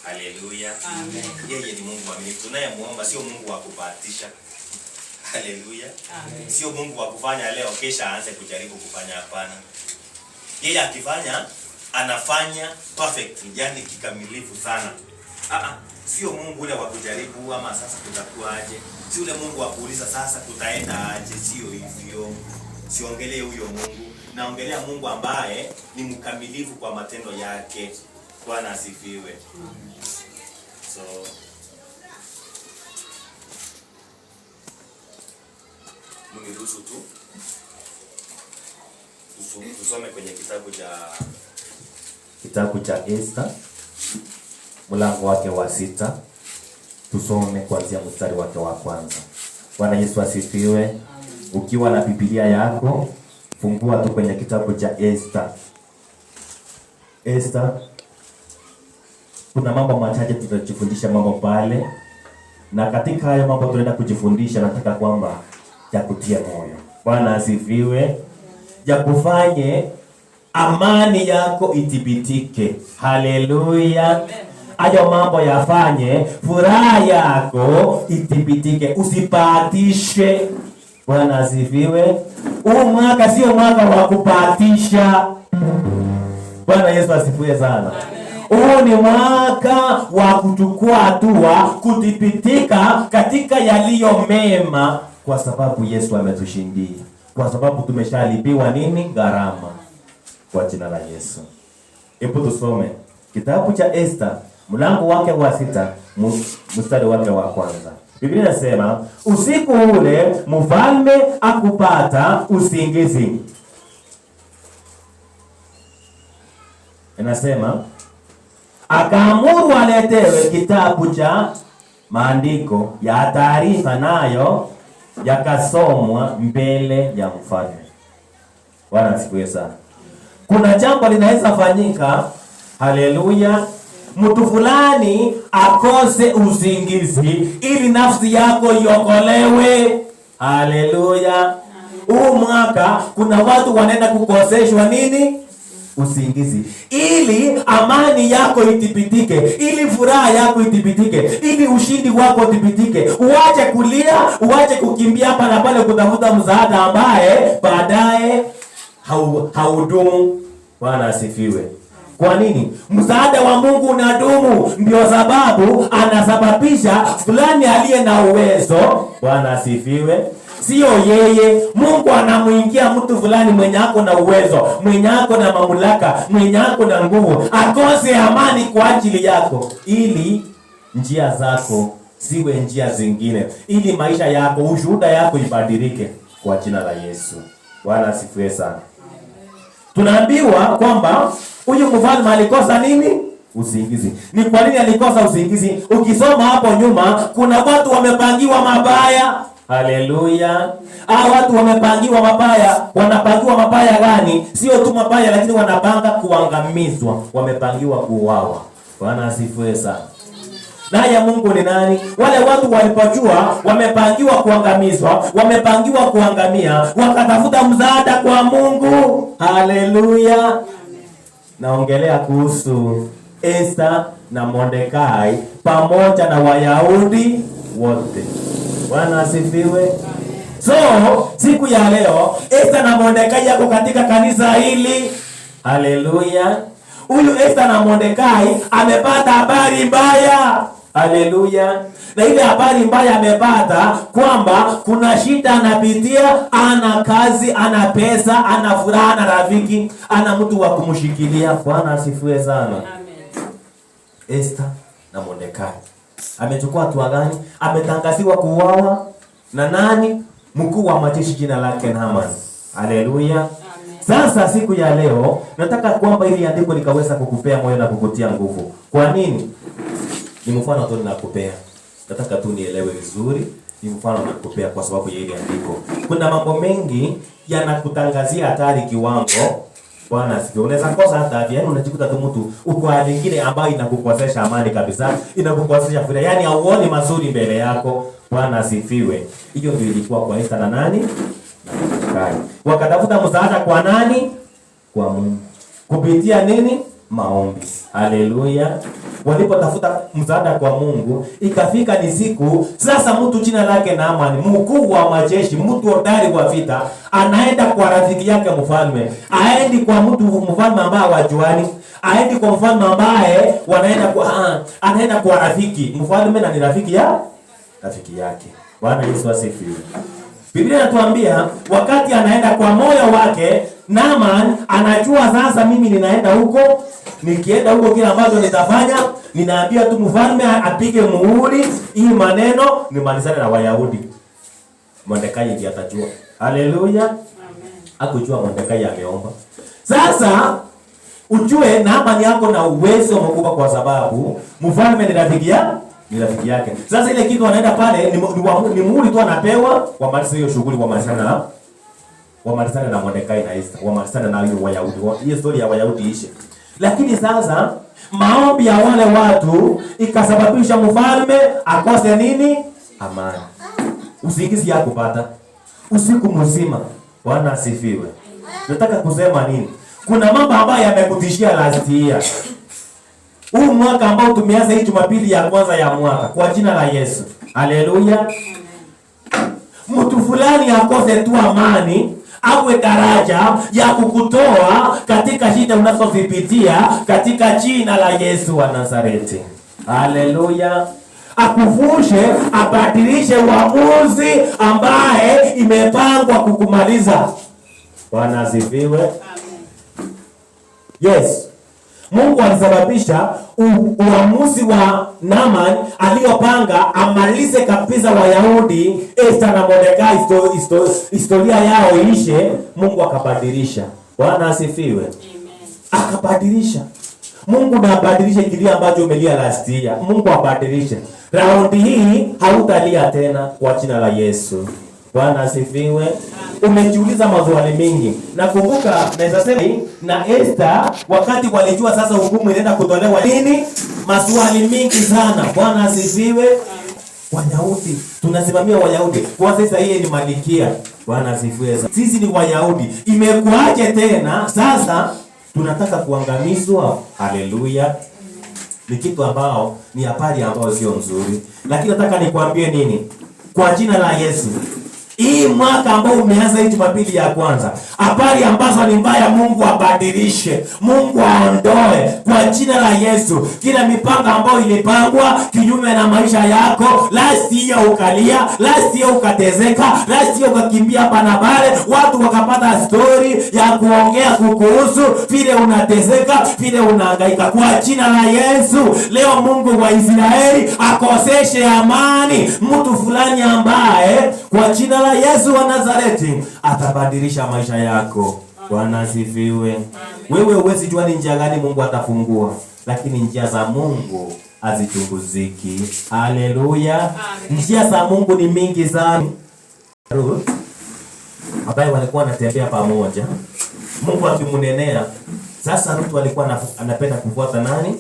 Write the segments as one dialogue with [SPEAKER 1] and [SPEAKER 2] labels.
[SPEAKER 1] Haleluya. Amen. Yeye ni Mungu mwaminifu. Tunayemuomba sio Mungu wa kubahatisha. Haleluya. Amen. Sio Mungu wa kufanya leo kesha aanze kujaribu kufanya, hapana. Yeye akifanya anafanya perfect, yani kikamilifu sana. Sio Mungu ule wa kujaribu ama sasa tutakuwa aje. Sio ule Mungu wa kuuliza sasa tutaenda aje, sio hivyo. Siongelee huyo Mungu. Naongelea Mungu ambaye ni mkamilifu kwa matendo yake. Bwana asifiwe. So mniruhusu tu tusome kwenye kitabu cha Esther mlango wake wa 6. Tusome kuanzia mstari wake wa kwanza. Bwana Yesu asifiwe. Ukiwa na Biblia yako fungua tu kwenye kitabu cha Esther. Esther, kuna mambo machache tutajifundisha mambo pale, na katika hayo mambo tunaenda kujifundisha, nataka kwamba ya kutia moyo. Bwana asifiwe. Ya kufanye amani yako itibitike. Haleluya. Hayo mambo yafanye furaha yako itibitike, usipatishe. Bwana asifiwe. Huu mwaka sio mwaka wa kupatisha. Bwana Yesu asifiwe sana. Huu ni mwaka wa kuchukua hatua, kutipitika katika yaliyo mema, kwa sababu Yesu ametushindia. Kwa sababu tumeshalipiwa nini? Gharama. Kwa jina la Yesu. Hebu tusome kitabu cha Esther mlango wake wa 6 mstari wake wa kwanza. Biblia inasema, usiku ule mfalme akupata usingizi. Inasema akaamuru aletewe kitabu cha maandiko ya taarifa, nayo yakasomwa mbele ya mfalme. Bwana asifiwe sana. Kuna jambo linaweza fanyika, haleluya, mtu fulani akose usingizi ili nafsi yako iokolewe. Haleluya. Huu mwaka kuna watu wanaenda kukoseshwa nini? Usingizi, ili amani yako itibitike, ili furaha yako itibitike, ili ushindi wako utibitike. Uache kulia, uache kukimbia hapa na pale kutafuta msaada ambaye baadaye haudumu. Bwana asifiwe. Kwa nini? Msaada wa Mungu unadumu, ndio sababu anasababisha fulani aliye na uwezo. Bwana asifiwe. Sio yeye, Mungu anamuingia mtu fulani mwenye ako na uwezo, mwenye ako na mamlaka, mwenye ako na nguvu, akose amani kwa ajili yako, ili njia zako siwe njia zingine, ili maisha yako, ushuhuda yako ibadilike kwa jina la Yesu. Bwana asifiwe sana. Tunaambiwa kwamba huyu mfalme alikosa nini? Usingizi. Ni kwa nini alikosa usingizi? Ukisoma hapo nyuma, kuna watu wamepangiwa mabaya. Haleluya. Watu wamepangiwa mabaya. Wanapangiwa mabaya gani? Sio tu mabaya, lakini wanapanga kuangamizwa. Wamepangiwa kuuawa. Bwana asifiwe sana. Naye Mungu ni nani? Wale watu walipojua wamepangiwa kuangamizwa, wamepangiwa kuangamia, wakatafuta msaada kwa Mungu. Haleluya. Naongelea kuhusu Esther na Mordekai pamoja na Wayahudi wote. Bwana asifiwe. So, siku ya leo Esther na Mordekai yako katika kanisa hili. Haleluya. Huyu Esther na Mordekai amepata habari mbaya. Haleluya. Na ile habari mbaya amepata kwamba kuna shida anapitia, ana kazi, ana pesa, ana furaha, ana rafiki, ana mtu wa kumshikilia. Bwana asifiwe sana. Amen. Esther na Mordekai amechukua hatua gani? Ametangaziwa kuuawa na nani? Mkuu wa majeshi, jina lake Haman. Haleluya. Sasa siku ya leo nataka kwamba ili andiko likaweza kukupea moyo na kukutia nguvu. Kwa nini? Ni mfano tu ninakupea. Nataka tu nielewe vizuri. Ni mfano ninakupea kwa sababu ya ile andiko. Kuna mambo mengi yanakutangazia hatari kiwango. Bwana asifiwe. Unaweza kosa hata afya, yani unajikuta tu mtu uko hali nyingine ambayo inakukosesha amani kabisa, inakukosesha furaha. Yani hauoni mazuri mbele yako. Bwana asifiwe. Hiyo ndio ilikuwa kwa Esther na nani? Wakatafuta msaada kwa nani? Kwa Mungu. Kupitia nini? Maombi. Haleluya. walipotafuta msaada kwa Mungu, ikafika ni siku sasa, mtu jina lake Naamani, mkuu wa majeshi, mtu hodari wa vita, anaenda kwa rafiki yake mfalme. Aendi kwa mtu mfalme ambaye hawajuani, aendi kwa mfalme ambaye anaenda kwa rafiki mfalme, na ni rafiki yake. Bwana Yesu asifiwe. Biblia inatuambia wakati anaenda kwa moyo wake, Naaman anajua sasa, mimi ninaenda huko, nikienda huko kile ambacho nitafanya, ninaambia tu mfalme apige muhuri, hii maneno nimalizane na Wayahudi. Mordekai ndiye atajua. Haleluya. Amen. Hakujua Mordekai ameomba. Sasa ujue Naaman yako na uwezo mkubwa, kwa sababu mfalme ni rafiki yake. Sasa ile kitu anaenda pale ni muhuri tu anapewa, wamalize hiyo shughuli, wamalizane na Mordekai na Esther, wamalizane na hiyo Wayahudi. Hiyo story ya Wayahudi ishe. Lakini sasa maombi ya wale watu ikasababisha mfalme akose nini? Amani. Usingizi hakupata usiku mzima. Bwana asifiwe. Nataka kusema nini? Kuna mambo ambayo yamekutishia last year. Huu mwaka ambao tumeanza hii Jumapili ya kwanza ya mwaka, kwa jina la Yesu. Haleluya. Mtu fulani akose tu amani, awe daraja ya kukutoa katika shida unazozipitia katika jina la Yesu wa Nazareti. Haleluya. Akuvushe, abadilishe uamuzi ambaye imepangwa kukumaliza. Bwana asifiwe. Yes. Mungu alisababisha uamuzi wa Naaman aliyopanga amalize kabisa Wayahudi, Esther na Mordekai, historia yao ishe. Mungu akabadilisha. Bwana asifiwe. Amen. Akabadilisha. Mungu na abadilishe kile ambacho umelia last year. Mungu abadilishe. Raundi hii hautalia tena kwa jina la Yesu. Bwana asifiwe. Umejiuliza maswali mengi. Nakumbuka naweza sema na Esther wakati walijua sasa hukumu inaenda kutolewa nini? Maswali mengi sana. Bwana asifiwe. Wayahudi, tunasimamia Wayahudi. Kwa sasa yeye ni malikia. Bwana asifiwe. Sisi ni Wayahudi. Imekuaje tena? Sasa tunataka kuangamizwa. Haleluya. Ni kitu ambao ni habari ambao sio nzuri. Lakini nataka nikwambie nini? Kwa jina la Yesu. Hii mwaka ambao umeanza hii Jumapili ya kwanza, habari ambazo ni mbaya Mungu abadilishe, Mungu aondoe kwa jina la Yesu. Kila mipango ambayo ilipangwa kinyume na maisha yako, last year ukalia, last year ukatezeka, last year ukakimbia hapa na pale, watu wakapata story ya kuongea kukuhusu vile unatezeka, vile unahangaika. Kwa jina la Yesu, leo Mungu wa Israeli akoseshe amani mtu fulani ambaye kwa jina la Yesu wa Nazareti atabadilisha maisha yako. Bwana asifiwe. Wewe huwezi jua ni njia gani Mungu atafungua, lakini njia za Mungu hazichunguziki. Haleluya. Njia za Mungu ni mingi sana. Ruth ambaye walikuwa wanatembea pamoja, Mungu akimunenea. Sasa Ruth alikuwa anapenda kufuata nani?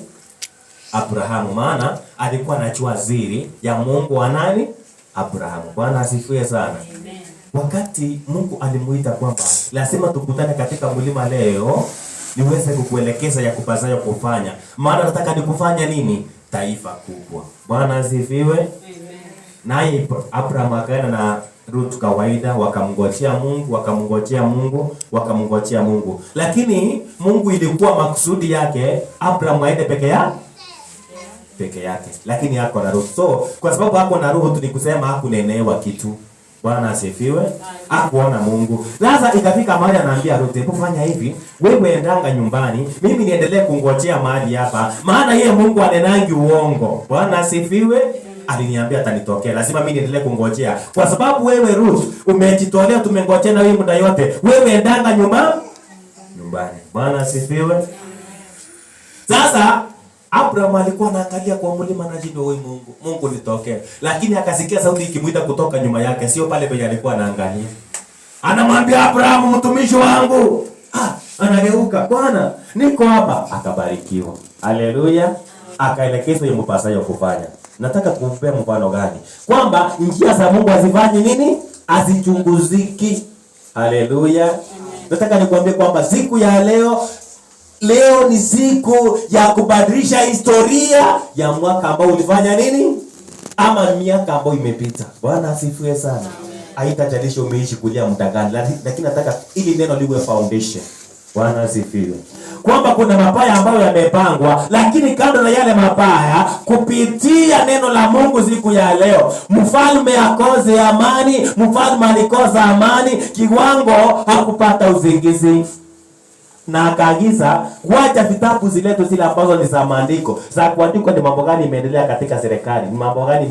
[SPEAKER 1] Abrahamu, maana alikuwa anachua siri ya Mungu wa nani? Abrahamu. Bwana asifiwe sana. Amen. Wakati Mungu alimuita kwamba lazima tukutane katika mlima leo niweze kukuelekeza ya kupasayo kufanya, maana nataka nikufanya nini? Taifa kubwa. Bwana asifiwe. Amen. Naye Abraham akaenda na Ruth kawaida, wakamngojea Mungu. Lakini Mungu ilikuwa makusudi yake Abraham aende peke yake. Lakini hako na Ruth. So, kwa sababu hako na Ruth ni kusema hakunenewa kitu. Bwana asifiwe. Hakuona Mungu. Sasa ikafika mahali anaambia Ruth, kufanya hivi, wewe endanga nyumbani, mimi niendelee kungojea mahali hapa. Maana yeye Mungu anenangi uongo. Bwana asifiwe. Aliniambia atanitokea. Lazima mimi niendelee kungojea. Kwa sababu wewe Ruth umejitolea, tumengojea na wewe muda yote. Wewe endanga nyumbani. Bwana asifiwe. Sasa Abraham alikuwa anaangalia kwa mlima na jindo, wewe Mungu nitokee. Lakini akasikia sauti ikimuita kutoka nyuma yake, sio pale penye alikuwa anaangalia. Anamwambia Abraham, mtumishi wangu. Anageuka, Bwana, niko hapa. Akabarikiwa. Haleluya. Akaelekezwa yampasayo kufanya. Nataka kumpea mfano gani? Kwamba njia za Mungu hazifanyi nini? Hazichunguziki. Haleluya. Nataka nikwambie kwamba siku ya leo Leo ni siku ya kubadilisha historia ya mwaka ambao ulifanya nini? Ama miaka ambayo imepita. Bwana asifiwe sana. Haitajalisha umeishi kulia muda gani, lakini nataka ili neno liwe foundation. Bwana asifiwe. Kwamba kuna mabaya ambayo yamepangwa, lakini kando na yale mabaya, kupitia neno la Mungu siku ya leo, mfalme akose amani. Mfalme alikosa amani kiwango hakupata usingizi, na akaagiza wacha vitabu ziletu zile ambazo ni za maandiko, za kuandikwa ni mambo gani imeendelea katika serikali, ni mambo gani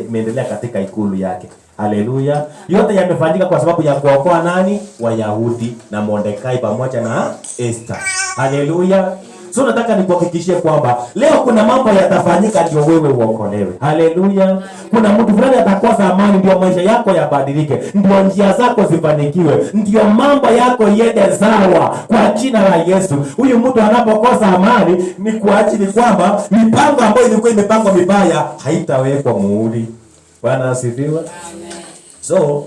[SPEAKER 1] imeendelea katika ikulu yake. Haleluya. Yote yamefanyika kwa sababu ya kuokoa nani? Wayahudi na Mordekai pamoja na Esther. Haleluya. So nataka nikuhakikishie kwamba leo kuna mambo yatafanyika ndio wewe uokolewe. Haleluya. Kuna mtu fulani atakosa amani ndio maisha yako yabadilike, ndio njia zako zifanikiwe, ndio mambo yako yende sawa kwa jina la Yesu. Huyu mtu anapokosa amani ni kwa ajili kwamba mipango ambayo ilikuwa imepangwa mibaya haitawekwa muhuri. Bwana asifiwe. Amen. So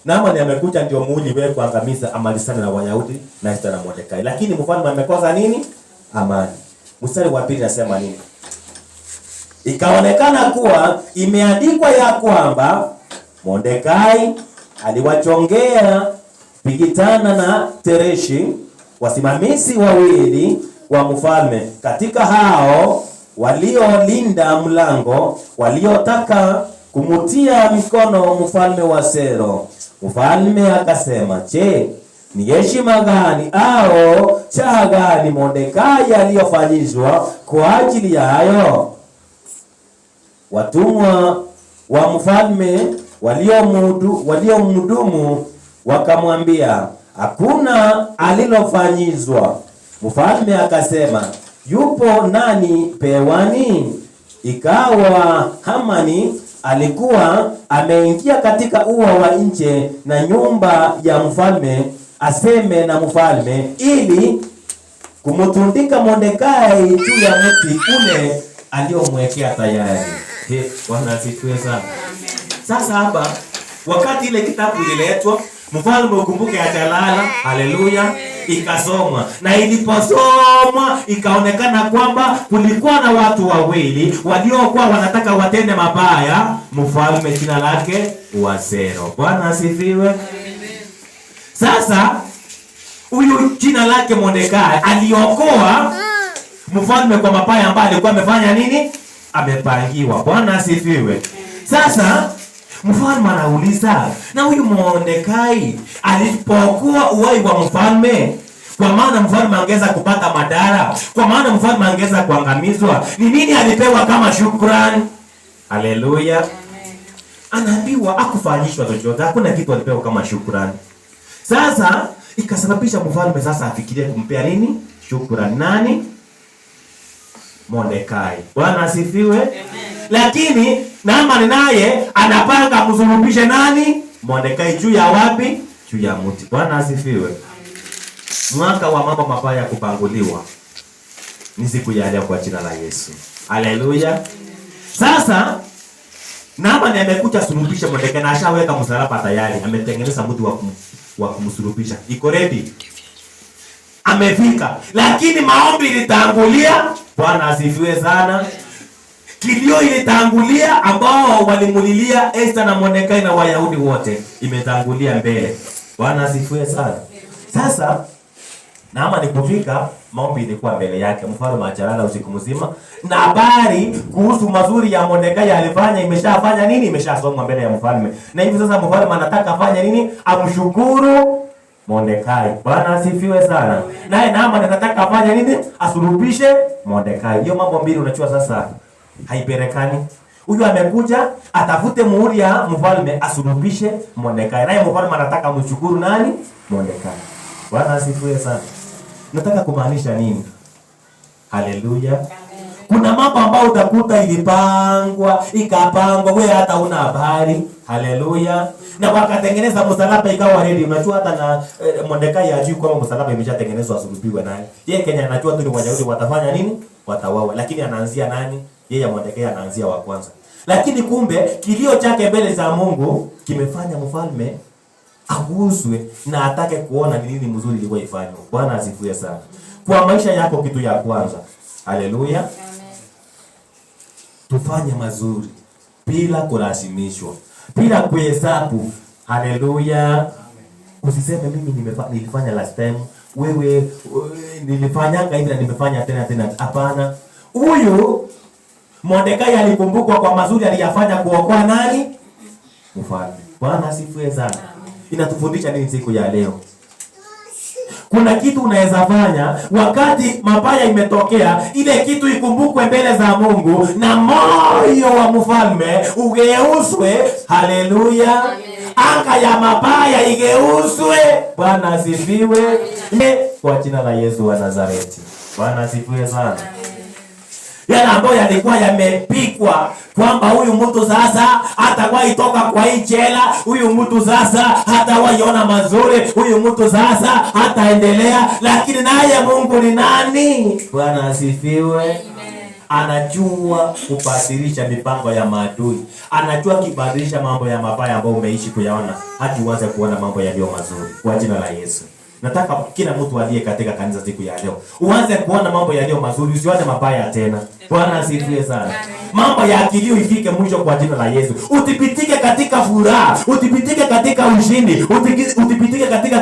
[SPEAKER 1] Naamani amekuja ndio muhuri wewe kuangamiza amalizane na Wayahudi na Esther na Mordekai. Lakini mfalme amekosa nini? Amani. Mstari wa 2 nasema nini? Ikaonekana kuwa imeandikwa ya kwamba Mordekai aliwachongea Bigitana na Tereshi, wasimamizi wawili wa mfalme, katika hao waliolinda mlango, waliotaka kumutia mikono mfalme wa Sero. Mfalme akasema, "Je, ni heshima gani au cha gani Mordekai aliyofanyizwa kwa ajili ya hayo?" Watumwa wa mfalme waliomhudumu wakamwambia, "Hakuna alilofanyizwa." Mfalme akasema, "Yupo nani pewani?" Ikawa Hamani alikuwa ameingia katika ua wa nje na nyumba ya mfalme aseme na mfalme ili kumtundika Mordekai juu ya mti ule aliomwekea tayari. Bwana asifiwe sana. Sasa hapa wakati ile kitabu ililetwa, mfalme ukumbuke atalala. Haleluya. Ikasomwa, na iliposomwa ikaonekana kwamba kulikuwa na watu wawili waliokuwa wanataka watende mabaya mfalme, jina lake Wazero. Bwana asifiwe. Sasa huyu jina lake Mordekai aliokoa mfalme kwa mabaya ambayo alikuwa amefanya nini? Amepangiwa. Bwana asifiwe. Sasa mfalme anauliza, na huyu Mordekai alipokuwa uhai wa mfalme, kwa maana mfalme angeza kupata madhara, kwa maana mfalme angeza kuangamizwa, ni nini alipewa kama shukrani? Haleluya. Anaambiwa akufanyishwa chochote, hakuna kitu alipewa kama shukrani. Sasa ikasababisha mfalme sasa afikirie kumpea nini? Shukrani. Nani? Mordekai. Bwana asifiwe. Amen. Lakini Naamani naye anapanga msulubishe nani? Mordekai juu ya wapi? Juu ya mti. Bwana asifiwe. Mwaka wa mambo mabaya kupanguliwa ni siku ya leo kwa jina la Yesu. Haleluya. Sasa Naamani amekuja sulubisha Mordekai na ashaweka msalaba tayari, ametengeneza mti wa kumsulubisha. Iko ready. Amefika. Lakini maombi ilitangulia. Bwana asifiwe sana. Kilio ilitangulia, ambao walimulilia Esther na Mordekai na Wayahudi wote, imetangulia mbele. Bwana asifiwe sana. Sasa Naamani kufika, maombi ilikuwa mbele yake. Mfalme achalala usiku mzima, na habari kuhusu mazuri ya Mordekai alifanya imeshafanya nini? Imeshasomwa mbele ya mfalme. Na hivi sasa mfalme anataka afanye nini? Amshukuru Mordekai. Bwana asifiwe sana. Naye Naamani anataka afanye nini? Asulubishe Mordekai. Hiyo mambo mbili unachua sasa haiperekani. Huyu amekuja atafute muhuri ya mfalme asulubishe Mordekai. Naye mfalme anataka mshukuru nani? Mordekai. Bwana asifiwe sana. Nataka kumaanisha nini? Haleluya. Kuna mambo ambayo utakuta ilipangwa, ikapangwa, wewe hata una habari. Haleluya. Na wakatengeneza msalaba ikawa ready. Unajua hata na Mordekai ajui kwamba msalaba imeshatengenezwa asulubiwe naye. Yeye Kenya anajua tu ni Wayahudi watafanya nini? Watawawa. Lakini anaanzia nani? Yeye Mordekai anaanzia wa kwanza. Lakini kumbe kilio chake mbele za Mungu kimefanya mfalme aguswe na atake kuona ni nini mzuri ilikuwa ifanywa. Bwana asifiwe sana. kwa maisha yako, kitu ya kwanza, haleluya, tufanye mazuri bila kulazimishwa, bila kuhesabu. Haleluya. Usiseme mimi nilifanya last time, wewe nilifanyanga hivi na nimefanya tena. Hapana. Huyu Mordekai alikumbukwa kwa mazuri aliyafanya kuokoa nani? Mfalme. Bwana asifiwe sana. Inatufundisha nini siku ya leo? Kuna kitu unaweza fanya wakati mabaya imetokea, ile kitu ikumbukwe mbele za Mungu na moyo wa mfalme ugeuzwe. Haleluya. Anga ya mabaya igeuzwe. Bwana asifiwe. Kwa jina la Yesu wa Nazareti. Bwana asifiwe sana. Yale ambayo yalikuwa yamepikwa kwamba huyu mtu sasa hatawahi toka kwa hii jela, huyu mtu sasa hatawahi ona mazuri, huyu mtu sasa hataendelea, lakini naye Mungu ni nani? Bwana asifiwe. Anajua kubadilisha mipango ya maadui. Anajua kibadilisha mambo ya mabaya ambayo umeishi kuyaona hadi uanze kuona mambo yaliyo mazuri. Kwa jina la Yesu. Nataka kila mtu aliye katika kanisa siku ya leo uanze kuona mambo yaliyo mazuri, usione mabaya tena. Bwana asifiwe sana. Mambo ya akilio ifike mwisho kwa jina la Yesu. Utipitike katika furaha, utipitike katika ushindi, utipitike katika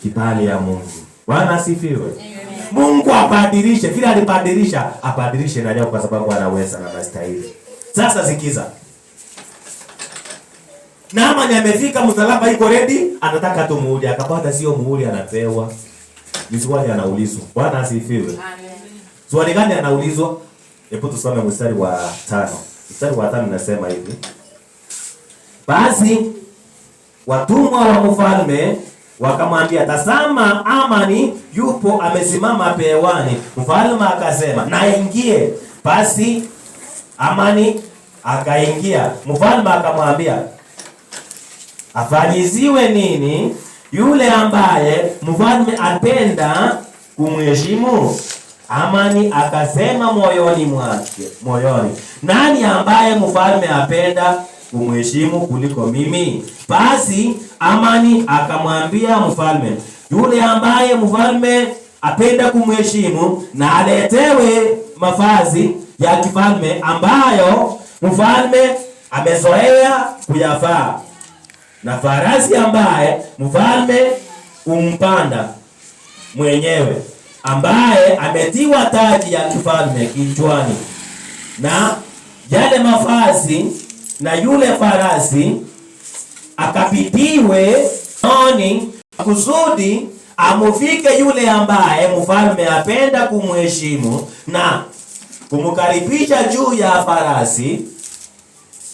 [SPEAKER 1] kibali ya Mungu. Bwana asifiwe. Mungu abadilishe, vile alibadilisha, abadilishe na leo kwa sababu anaweza na anastahili. Sasa sikiza. Naamani amefika, msalaba iko ready, anataka tu muhuri, akapata sio muhuri anapewa. Ni swali anaulizwa. Bwana asifiwe. Amen. Swali gani anaulizwa? Hebu tusome mstari wa 5. Mstari wa 5 unasema hivi. Basi watumwa wa mfalme wakamwambia, tazama, Amani yupo amesimama pewani. Mfalme akasema, na ingie. Basi Amani akaingia. Mfalme akamwambia, afanyiziwe nini yule ambaye mfalme apenda kumheshimu? Amani akasema moyoni mwake, nani ambaye mfalme apenda kumheshimu kuliko mimi? Basi Amani akamwambia mfalme, yule ambaye mfalme apenda kumheshimu na aletewe mavazi ya kifalme ambayo mfalme amezoea kuyavaa, na farasi ambaye mfalme umpanda mwenyewe, ambaye ametiwa taji ya kifalme kichwani, na yale mavazi na yule farasi akapitiwe oni, kusudi amufike yule ambaye mfalme apenda kumheshimu na kumkaribisha juu ya farasi,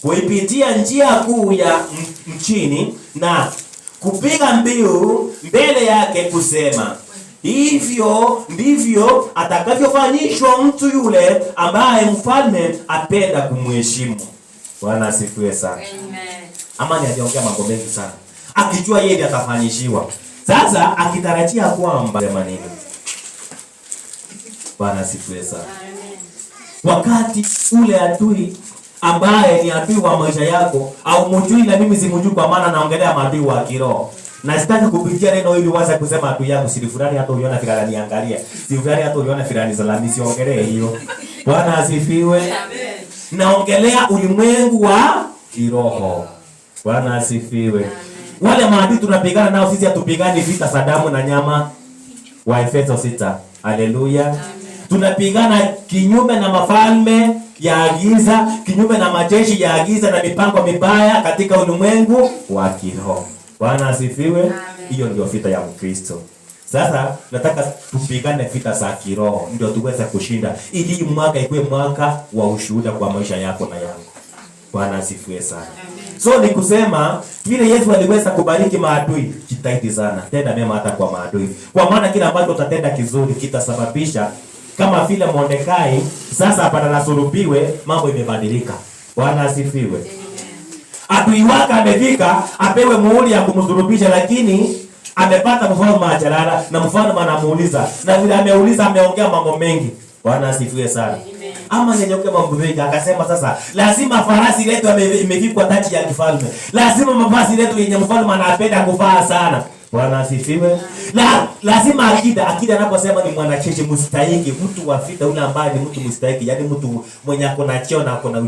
[SPEAKER 1] kuipitia njia kuu ya mchini na kupiga mbiu mbele yake kusema, hivyo ndivyo atakavyofanyishwa mtu yule ambaye mfalme apenda kumheshimu. Bwana asifiwe sana. Amen. Amani aliongea mambo mengi sana, akijua yeye atafanyishiwa. Sasa akitarajia kwamba jamani, Bwana asifiwe sana. Amen. Wakati ule adui ambaye ni adui wa maisha yako au mjui, na mimi simjui kwa maana naongelea maadui wa kiroho. Na sitaki kupitia neno hili uanze kusema adui yangu si fulani, hata uliona fulani niangalia. Si fulani hata uliona fulani salami, siongelee hiyo. Bwana asifiwe. Amen. Naongelea ulimwengu wa kiroho. Bwana asifiwe. Amen. Wale maadui tunapigana nao sisi, hatupigani vita Sadamu na nyama. Wa Efeso 6. Haleluya. Tunapigana kinyume na mafalme ya giza, kinyume na majeshi ya giza na mipango mibaya katika ulimwengu wa kiroho. Bwana asifiwe. Hiyo ndio vita ya Mkristo. Sasa nataka tupigane vita za kiroho ndio tuweze kushinda, ili mwaka ikuwe mwaka wa ushuhuda kwa maisha yako na yangu. Bwana asifiwe sana. So ni kusema vile Yesu aliweza kubariki maadui, jitahidi sana tenda mema hata kwa maadui, kwa maana kila ambacho utatenda kizuri kitasababisha kama vile Mordekai sasa hapa nasulubiwe, mambo imebadilika. Bwana asifiwe. Adui wake amefika apewe muhuri ya kumsulubisha, lakini amepata mfalme ajalala, na mfalme anamuuliza, na vile ameuliza ameongea mambo mengi. Bwana asifiwe sana. Ama nyenyoke mambo mengi, akasema sasa lazima farasi letu imevikwa taji ya kifalme, lazima mavazi letu yenye mfalme anapenda kuvaa sana. Bwana asifiwe. Lazima akida anaposema ni mwanajeshi mstahiki, mtu wa vita, ule ambaye ni mtu mstahiki, yani mtu mwenye ako na cheo na ako na